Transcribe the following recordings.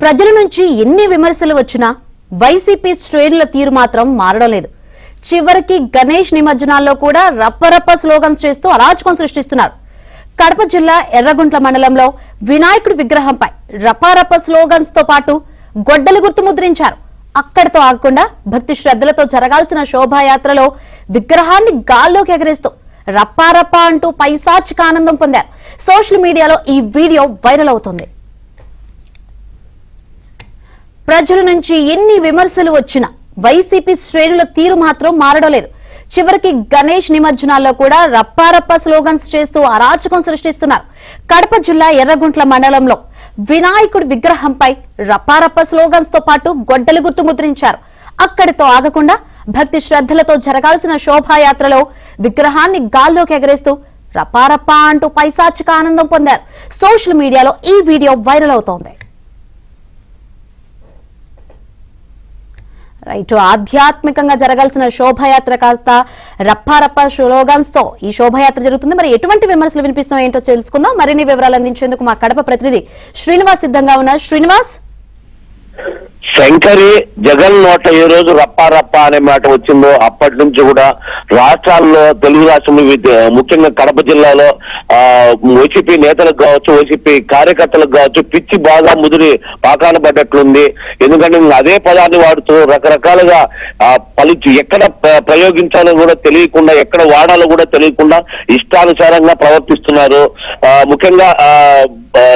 ప్రజల నుంచి ఎన్ని విమర్శలు వచ్చినా వైసీపీ శ్రేణుల తీరు మాత్రం మారడం లేదు. చివరికి గణేష్ నిమజ్జనాల్లో కూడా రప్పరప్ప స్లోగన్స్ చేస్తూ అరాచకం సృష్టిస్తున్నారు. కడప జిల్లా ఎర్రగుంట్ల మండలంలో వినాయకుడి విగ్రహంపై రపారప్ప స్లోగన్స్ తో పాటు గొడ్డలి గుర్తు ముద్రించారు. అక్కడితో ఆగకుండా భక్తి శ్రద్ధలతో జరగాల్సిన శోభాయాత్రలో విగ్రహాన్ని గాల్లోకి ఎగరేస్తూ రప్పారప్ప అంటూ పైశాచిక ఆనందం పొందారు. సోషల్ మీడియాలో ఈ వీడియో వైరల్ అవుతుంది. ప్రజల నుంచి ఎన్ని విమర్శలు వచ్చినా వైసీపీ శ్రేణుల తీరు మాత్రం మారడం లేదు. చివరికి గణేష్ నిమజ్జనాల్లో కూడా రప్పారప్ప స్లోగన్స్ చేస్తూ అరాచకం సృష్టిస్తున్నారు. కడప జిల్లా ఎర్రగుంట్ల మండలంలో వినాయకుడి విగ్రహంపై రప్పారప్ప స్లోగన్స్ తో పాటు గొడ్డలి గుర్తు ముద్రించారు. అక్కడితో ఆగకుండా భక్తి శ్రద్ధలతో జరగాల్సిన శోభాయాత్రలో విగ్రహాన్ని గాల్లోకి ఎగరేస్తూ రప్పారప్ప అంటూ పైశాచిక ఆనందం పొందారు. సోషల్ మీడియాలో ఈ వీడియో వైరల్ అవుతోంది. రైట్, ఆధ్యాత్మికంగా జరగాల్సిన శోభాయాత్ర కాస్త రప్పారప్ప స్లోగన్స్ తో ఈ శోభాయాత్ర జరుగుతుంది. మరి ఎటువంటి విమర్శలు వినిపిస్తున్నాయో ఏంటో తెలుసుకుందాం. మరిన్ని వివరాలు అందించేందుకు మా కడప ప్రతినిధి శ్రీనివాస్ సిద్ధంగా ఉన్నారు. శ్రీనివాస్, శంకరి జగన్ నోట ఏ రోజు రప్పారప్ప అనే మాట వచ్చిందో అప్పటి నుంచి కూడా రాష్ట్రాల్లో, తెలుగు రాష్ట్రంలో, ముఖ్యంగా కడప జిల్లాలో వైసీపీ నేతలకు కావచ్చు, వైసీపీ కార్యకర్తలకు కావచ్చు పిచ్చి బాగా ముదిరి పాకాన పడ్డట్లుంది. ఎందుకంటే అదే పదాన్ని వాడుతూ రకరకాలుగా పలిచి ఎక్కడ ప్రయోగించాలో కూడా తెలియకుండా, ఎక్కడ వాడాలో కూడా తెలియకుండా ఇష్టానుసారంగా ప్రవర్తిస్తున్నారు. ముఖ్యంగా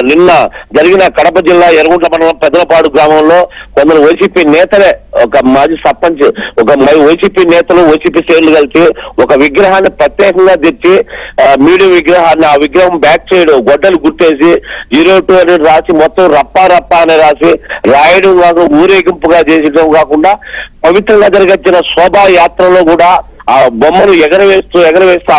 నిన్న జరిగిన కడప జిల్లా ఎర్రగుంట్ల మండలం పెదలపాడు గ్రామంలో కొందరు వైసీపీ నేతలే, ఒక మాజీ సర్పంచ్, ఒక వైసీపీ నేతలు, వైసీపీ శ్రేణులు కలిసి ఒక విగ్రహాన్ని ప్రత్యేకంగా తెచ్చి మీడియం విగ్రహాన్ని, ఆ విగ్రహం బ్యాక్ సైడ్ గొడ్డలు గుర్తేసి 02 అని రాసి మొత్తం రప్పారప్ప అని రాసి రాయడం కాకుండా ఊరేగింపుగా చేసడం కాకుండా పవిత్రంగా జరిగిన శోభాయాత్రలో కూడా ఆ బొమ్మను ఎగరవేస్తూ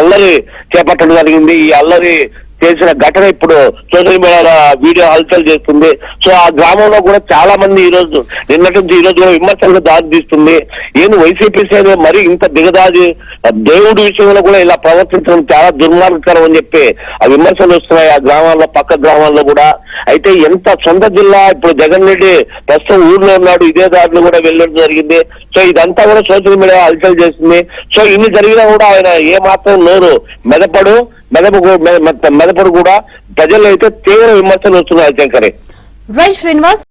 అల్లరి చేపట్టడం జరిగింది. ఈ అల్లరి చేసిన ఘటన ఇప్పుడు సోషల్ మీడియాలో వీడియో హల్చల్ చేస్తుంది. సో ఆ గ్రామంలో కూడా చాలా మంది ఈ రోజు, నిన్నటి నుంచి ఈ రోజు కూడా విమర్శలకు దారి తీస్తుంది. ఏంది వైసీపీ శ్రేణి మరి ఇంత దిగదాది దేవుడి విషయంలో కూడా ఇలా ప్రవర్తించడం చాలా దుర్మార్గకరం అని చెప్పి ఆ విమర్శలు వస్తున్నాయి ఆ గ్రామాల్లో, పక్క గ్రామాల్లో కూడా. అయితే ఎంత సొంత జిల్లా, ఇప్పుడు జగన్ రెడ్డి ప్రస్తుతం ఊర్లో ఉన్నాడు, ఇదే దారిలో కూడా వెళ్ళడం జరిగింది. సో ఇదంతా కూడా సోషల్ మీడియా హల్చల్ చేస్తుంది. సో ఇన్ని జరిగినా కూడా ఆయన ఏ మాత్రం నోరు మెదపడు కూడా ప్రజల్లో అయితే తీవ్ర విమర్శలు వస్తున్నాయి. శంకరే, రైట్ శ్రీనివాస్.